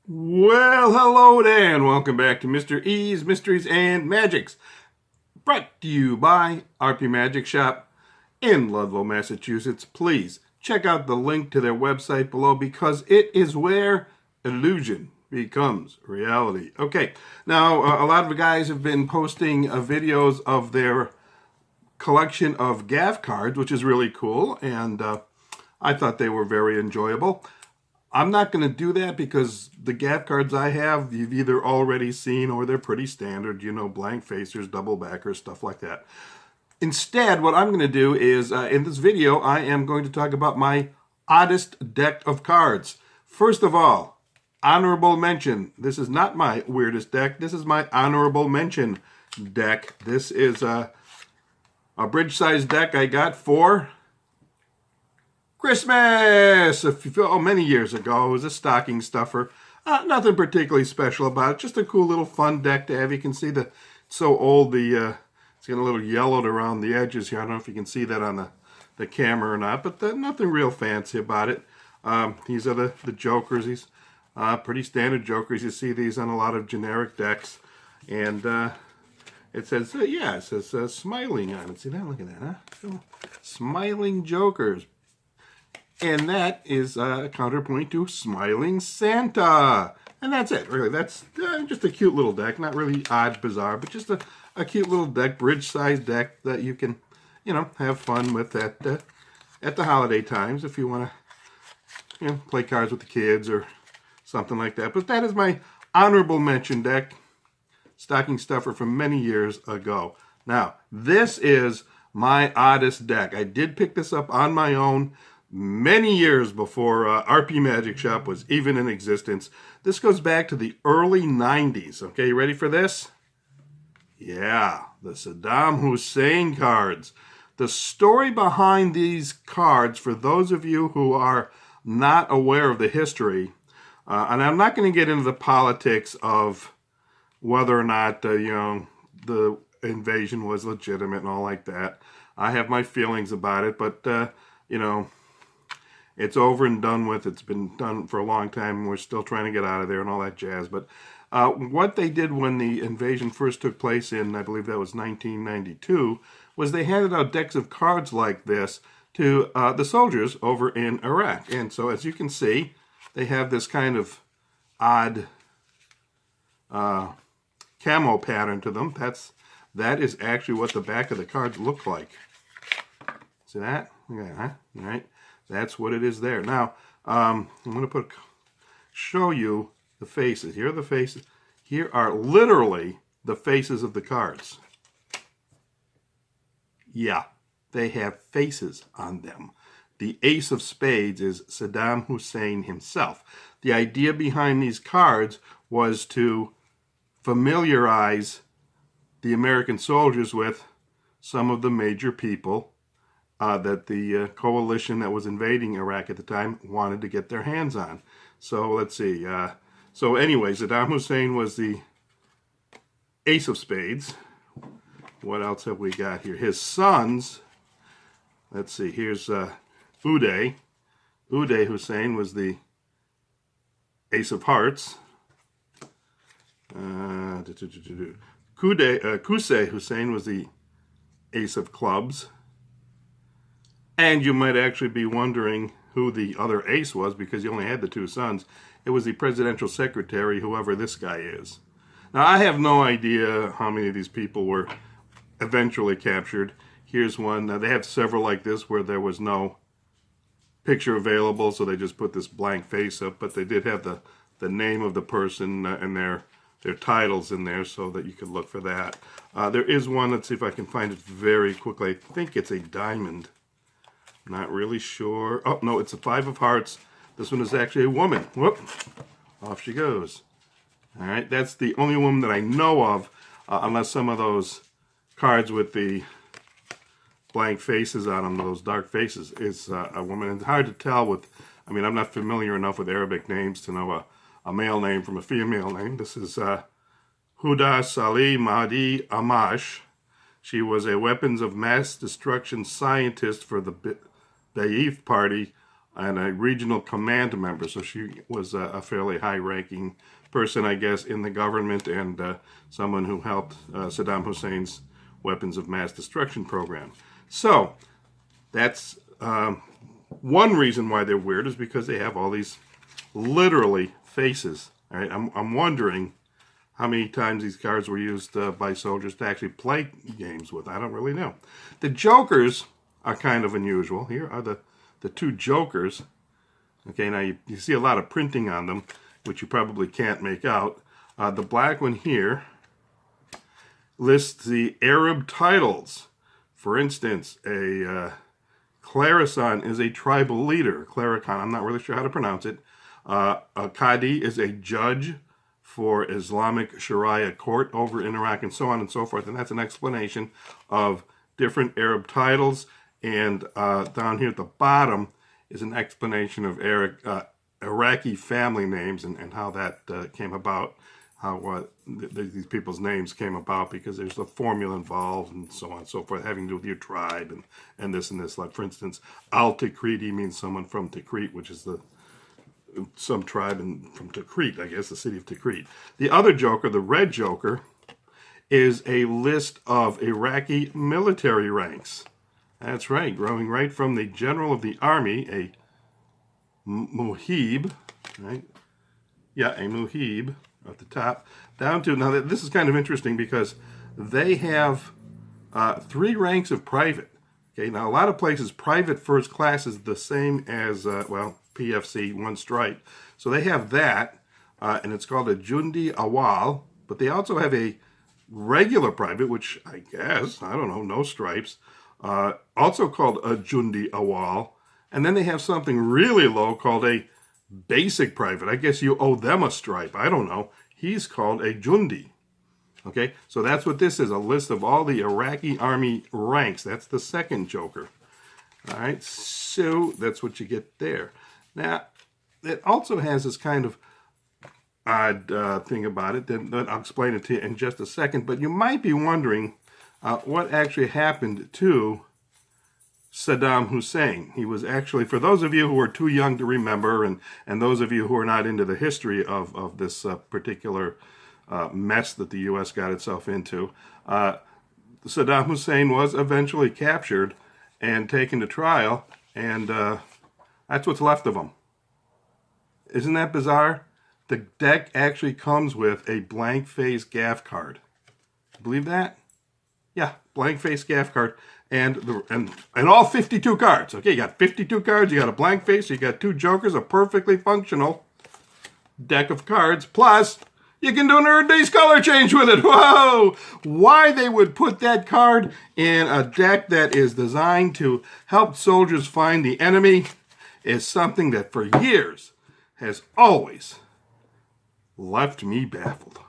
Well, hello there, and welcome back to Mr. E's Mysteries and Magics, brought to you by RP Magic Shop in Ludlow, Massachusetts. Please check out the link to their website below because it is where illusion becomes reality. Okay, now a lot of the guys have been posting videos of their collection of gaff cards, which is really cool, and I thought they were very enjoyable. I'm not going to do that because the gaff cards I have, you've either already seen or they're pretty standard, you know, blank facers, double backers, stuff like that. Instead, what I'm going to do is, in this video, I am going to talk about my oddest deck of cards. First of all, honorable mention. This is not my weirdest deck. This is my honorable mention deck. This is a bridge-sized deck I got for Christmas! Many years ago. It was a stocking stuffer. Nothing particularly special about it. Just a cool little fun deck to have. You can see it's so old. It's getting a little yellowed around the edges here. I don't know if you can see that on the camera or not, but nothing real fancy about it. These are the jokers. These pretty standard jokers. You see these on a lot of generic decks. And it says, it says smiling on it. See that? Look at that, huh? Smiling jokers. And that is a counterpoint to Smiling Santa. And that's it, really. That's just a cute little deck. Not really odd, bizarre, but just a cute little deck, bridge-sized deck that you can, have fun with at the holiday times if you want to, play cards with the kids or something like that. But that is my honorable mention deck, stocking stuffer from many years ago. Now, this is my oddest deck. I did pick this up on my own many years before RP Magic Shop was even in existence. This goes back to the early 90s. Okay, you ready for this? Yeah, the Saddam Hussein cards. The story behind these cards, for those of you who are not aware of the history, and I'm not going to get into the politics of whether or not, the invasion was legitimate and all like that. I have my feelings about it, but, it's over and done with. It's been done for a long time, and we're still trying to get out of there and all that jazz. But what they did when the invasion first took place in, I believe that was 1992, was they handed out decks of cards like this to the soldiers over in Iraq. And so, as you can see, they have this kind of odd camo pattern to them. That is actually what the back of the cards look like. See that? Yeah, huh? All right. That's what it is there. Now, I'm going to show you the faces. Here are the faces. Here are literally the faces of the cards. Yeah, they have faces on them. The Ace of Spades is Saddam Hussein himself. The idea behind these cards was to familiarize the American soldiers with some of the major people that the coalition that was invading Iraq at the time wanted to get their hands on. So let's see. So anyway, Saddam Hussein was the Ace of Spades. What else have we got here? His sons, let's see, here's Uday. Uday Hussein was the Ace of Hearts. Qusay Hussein was the Ace of Clubs. And you might actually be wondering who the other ace was because you only had the two sons. It was the presidential secretary, whoever this guy is. Now, I have no idea how many of these people were eventually captured. Here's one. They have several like this where there was no picture available, so they just put this blank face up. But they did have the name of the person and their titles in there so that you could look for that. There is one. Let's see if I can find it very quickly. I think it's a diamond. Not really sure. Oh, no, it's a Five of Hearts. This one is actually a woman. Whoop. Off she goes. All right, that's the only woman that I know of, unless some of those cards with the blank faces on them, those dark faces, is a woman. It's hard to tell I'm not familiar enough with Arabic names to know a male name from a female name. This is Huda Salih Mahdi Amash. She was a weapons of mass destruction scientist for the Ba'ath Party and a regional command member. So she was a fairly high-ranking person, I guess, in the government, and someone who helped Saddam Hussein's weapons of mass destruction program. So that's one reason why they're weird, is because they have all these literally faces. All right, I'm wondering how many times these cards were used by soldiers to actually play games with. I don't really know. The jokers are kind of unusual. Here are the two jokers. Okay, now you see a lot of printing on them, which you probably can't make out. The black one here lists the Arab titles. For instance, a Clarisan is a tribal leader. Claricon, I'm not really sure how to pronounce it. A Qadi is a judge for Islamic Sharia court over in Iraq, and so on and so forth. And that's an explanation of different Arab titles. And down here at the bottom is an explanation of Iraqi family names and how that came about, how these people's names came about, because there's a formula involved and so on and so forth, having to do with your tribe and this and this. Like, for instance, Al-Tikriti means someone from Tikrit, which is some tribe from Tikrit, I guess, the city of Tikrit. The other joker, the red joker, is a list of Iraqi military ranks. That's right, growing right from the general of the army, a muhib, right? Yeah, a muhib at the top, down to, now this is kind of interesting because they have 3 ranks of private. Okay, now a lot of places, private first class is the same as, well, PFC, 1 stripe. So they have that, and it's called a Jundi Awal, but they also have a regular private, which I guess, I don't know, no stripes, also called a Jundi Awal. And then they have something really low called a basic private. I guess you owe them a stripe. I don't know. He's called a Jundi. Okay, so that's what this is, a list of all the Iraqi army ranks. That's the second joker. All right, so that's what you get there. Now, it also has this kind of odd thing about it that I'll explain it to you in just a second, but you might be wondering what actually happened to Saddam Hussein. He was actually, for those of you who are too young to remember, and those of you who are not into the history of this particular mess that the U.S. got itself into, Saddam Hussein was eventually captured and taken to trial, and that's what's left of him. Isn't that bizarre? The deck actually comes with a blank face gaff card. Believe that? Yeah, blank face gaff card. And all 52 cards. Okay, you got 52 cards, you got a blank face, you got 2 jokers, a perfectly functional deck of cards, plus you can do an Earth Days color change with it. Whoa! Why they would put that card in a deck that is designed to help soldiers find the enemy is something that for years has always left me baffled.